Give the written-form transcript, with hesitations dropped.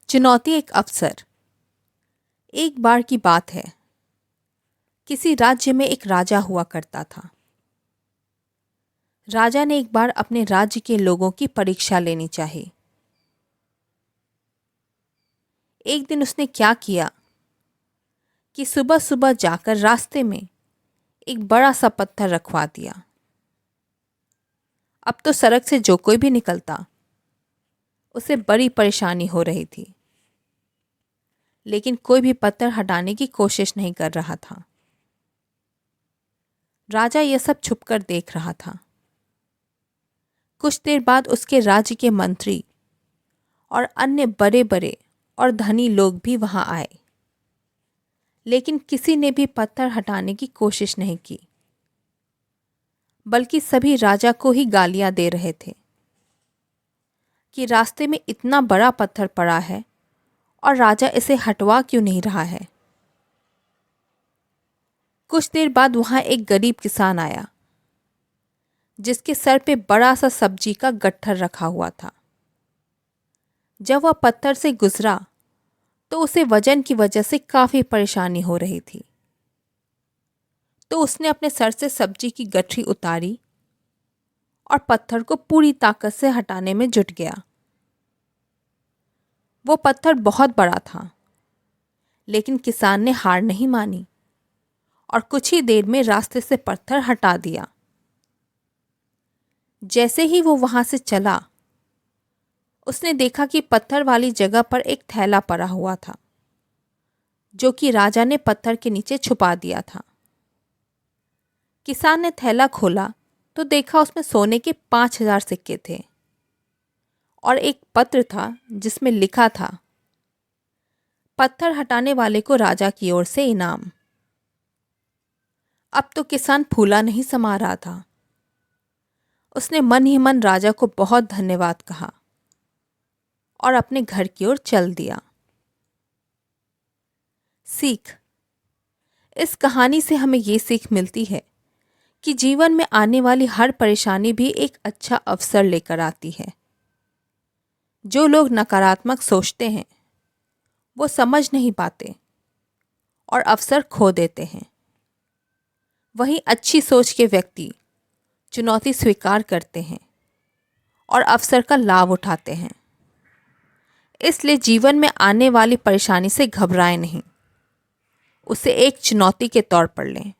चुनौती एक अवसर। एक बार की बात है, किसी राज्य में एक राजा हुआ करता था। राजा ने एक बार अपने राज्य के लोगों की परीक्षा लेनी चाही। एक दिन उसने क्या किया कि सुबह सुबह जाकर रास्ते में एक बड़ा सा पत्थर रखवा दिया। अब तो सड़क से जो कोई भी निकलता उसे बड़ी परेशानी हो रही थी, लेकिन कोई भी पत्थर हटाने की कोशिश नहीं कर रहा था। राजा यह सब छुपकर देख रहा था। कुछ देर बाद उसके राज्य के मंत्री और अन्य बड़े बड़े और धनी लोग भी वहां आए, लेकिन किसी ने भी पत्थर हटाने की कोशिश नहीं की, बल्कि सभी राजा को ही गालियां दे रहे थे कि रास्ते में इतना बड़ा पत्थर पड़ा है और राजा इसे हटवा क्यों नहीं रहा है। कुछ देर बाद वहां एक गरीब किसान आया, जिसके सर पे बड़ा सा सब्जी का गट्ठर रखा हुआ था। जब वह पत्थर से गुजरा तो उसे वजन की वजह से काफी परेशानी हो रही थी, तो उसने अपने सर से सब्जी की गठरी उतारी और पत्थर को पूरी ताकत से हटाने में जुट गया। वो पत्थर बहुत बड़ा था, लेकिन किसान ने हार नहीं मानी और कुछ ही देर में रास्ते से पत्थर हटा दिया। जैसे ही वो वहां से चला, उसने देखा कि पत्थर वाली जगह पर एक थैला पड़ा हुआ था, जो कि राजा ने पत्थर के नीचे छुपा दिया था। किसान ने थैला खोला तो देखा उसमें सोने के 5,000 सिक्के थे और एक पत्र था जिसमें लिखा था, पत्थर हटाने वाले को राजा की ओर से इनाम। अब तो किसान फूला नहीं समा रहा था। उसने मन ही मन राजा को बहुत धन्यवाद कहा और अपने घर की ओर चल दिया। सीख। इस कहानी से हमें ये सीख मिलती है कि जीवन में आने वाली हर परेशानी भी एक अच्छा अवसर लेकर आती है। जो लोग नकारात्मक सोचते हैं वो समझ नहीं पाते और अवसर खो देते हैं। वहीं अच्छी सोच के व्यक्ति चुनौती स्वीकार करते हैं और अवसर का लाभ उठाते हैं। इसलिए जीवन में आने वाली परेशानी से घबराएं नहीं, उसे एक चुनौती के तौर पर लें।